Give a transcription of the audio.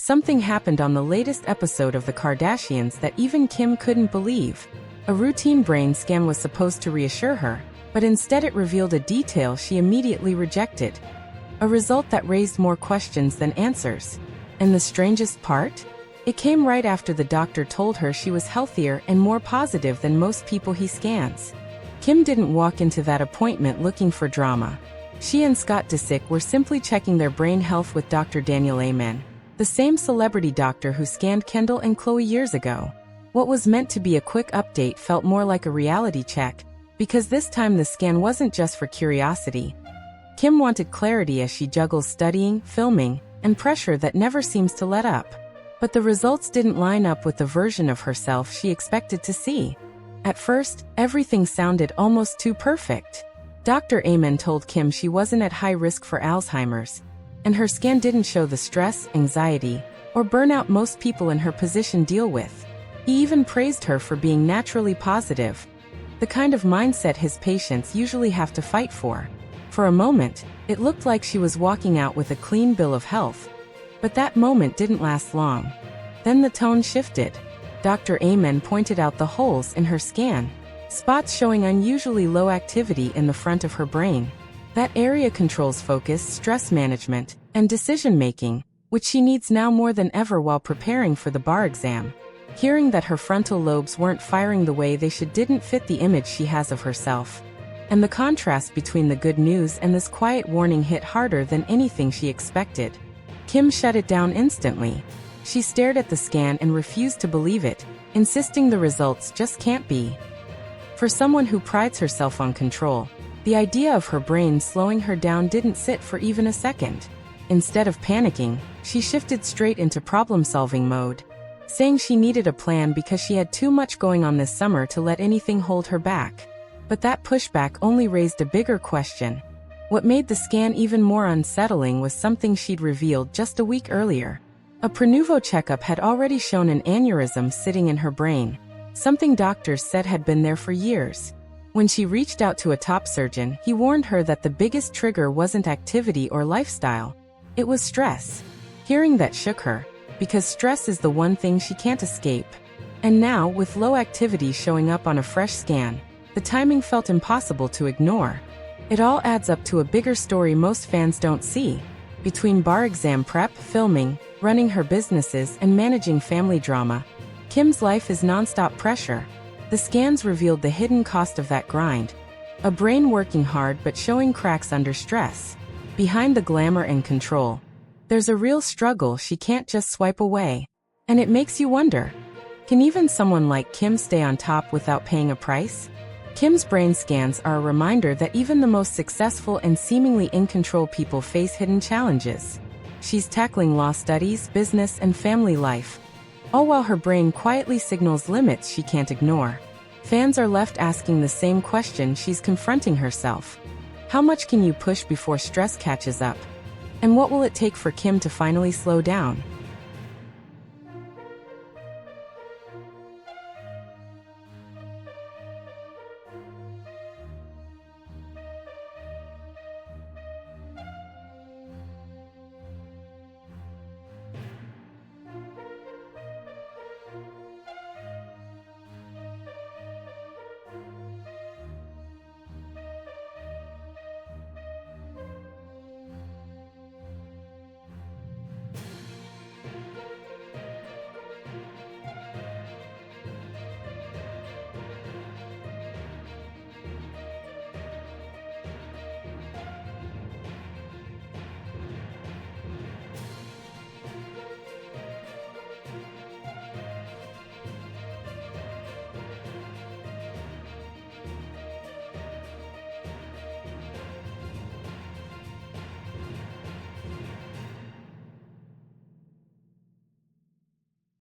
Something happened on the latest episode of the Kardashians that even Kim couldn't believe. A routine brain scan was supposed to reassure her, but instead it revealed a detail she immediately rejected. A result that raised more questions than answers. And the strangest part? It came right after the doctor told her she was healthier and more positive than most people he scans. Kim didn't walk into that appointment looking for drama. She and Scott Disick were simply checking their brain health with Dr. Daniel Amen, the same celebrity doctor who scanned Kendall and Khloe years ago. What was meant to be a quick update felt more like a reality check, because this time the scan wasn't just for curiosity. Kim wanted clarity as she juggles studying, filming, and pressure that never seems to let up. But the results didn't line up with the version of herself she expected to see. At first, everything sounded almost too perfect. Dr. Amen told Kim she wasn't at high risk for Alzheimer's, and her scan didn't show the stress, anxiety, or burnout most people in her position deal with. He even praised her for being naturally positive, the kind of mindset his patients usually have to fight for. For a moment, it looked like she was walking out with a clean bill of health. But that moment didn't last long. Then the tone shifted. Dr. Amen pointed out the holes in her scan, spots showing unusually low activity in the front of her brain. That area controls focus, stress management, and decision-making, which she needs now more than ever while preparing for the bar exam. Hearing that her frontal lobes weren't firing the way they should didn't fit the image she has of herself. And the contrast between the good news and this quiet warning hit harder than anything she expected. Kim shut it down instantly. She stared at the scan and refused to believe it, insisting the results just can't be. For someone who prides herself on control, the idea of her brain slowing her down didn't sit for even a second. Instead of panicking, she shifted straight into problem-solving mode, saying she needed a plan because she had too much going on this summer to let anything hold her back. But that pushback only raised a bigger question. What made the scan even more unsettling was something she'd revealed just a week earlier. A prenuvo checkup had already shown an aneurysm sitting in her brain, something doctors said had been there for years. When she reached out to a top surgeon, he warned her that the biggest trigger wasn't activity or lifestyle. It was stress. Hearing that shook her, because stress is the one thing she can't escape. And now, with low activity showing up on a fresh scan, the timing felt impossible to ignore. It all adds up to a bigger story most fans don't see. Between bar exam prep, filming, running her businesses, and managing family drama, Kim's life is nonstop pressure. The scans revealed the hidden cost of that grind. A brain working hard but showing cracks under stress. Behind the glamour and control, there's a real struggle she can't just swipe away. And it makes you wonder, can even someone like Kim stay on top without paying a price? Kim's brain scans are a reminder that even the most successful and seemingly in control people face hidden challenges. She's tackling law studies, business, and family life, all while her brain quietly signals limits she can't ignore. Fans are left asking the same question she's confronting herself. How much can you push before stress catches up? And what will it take for Kim to finally slow down?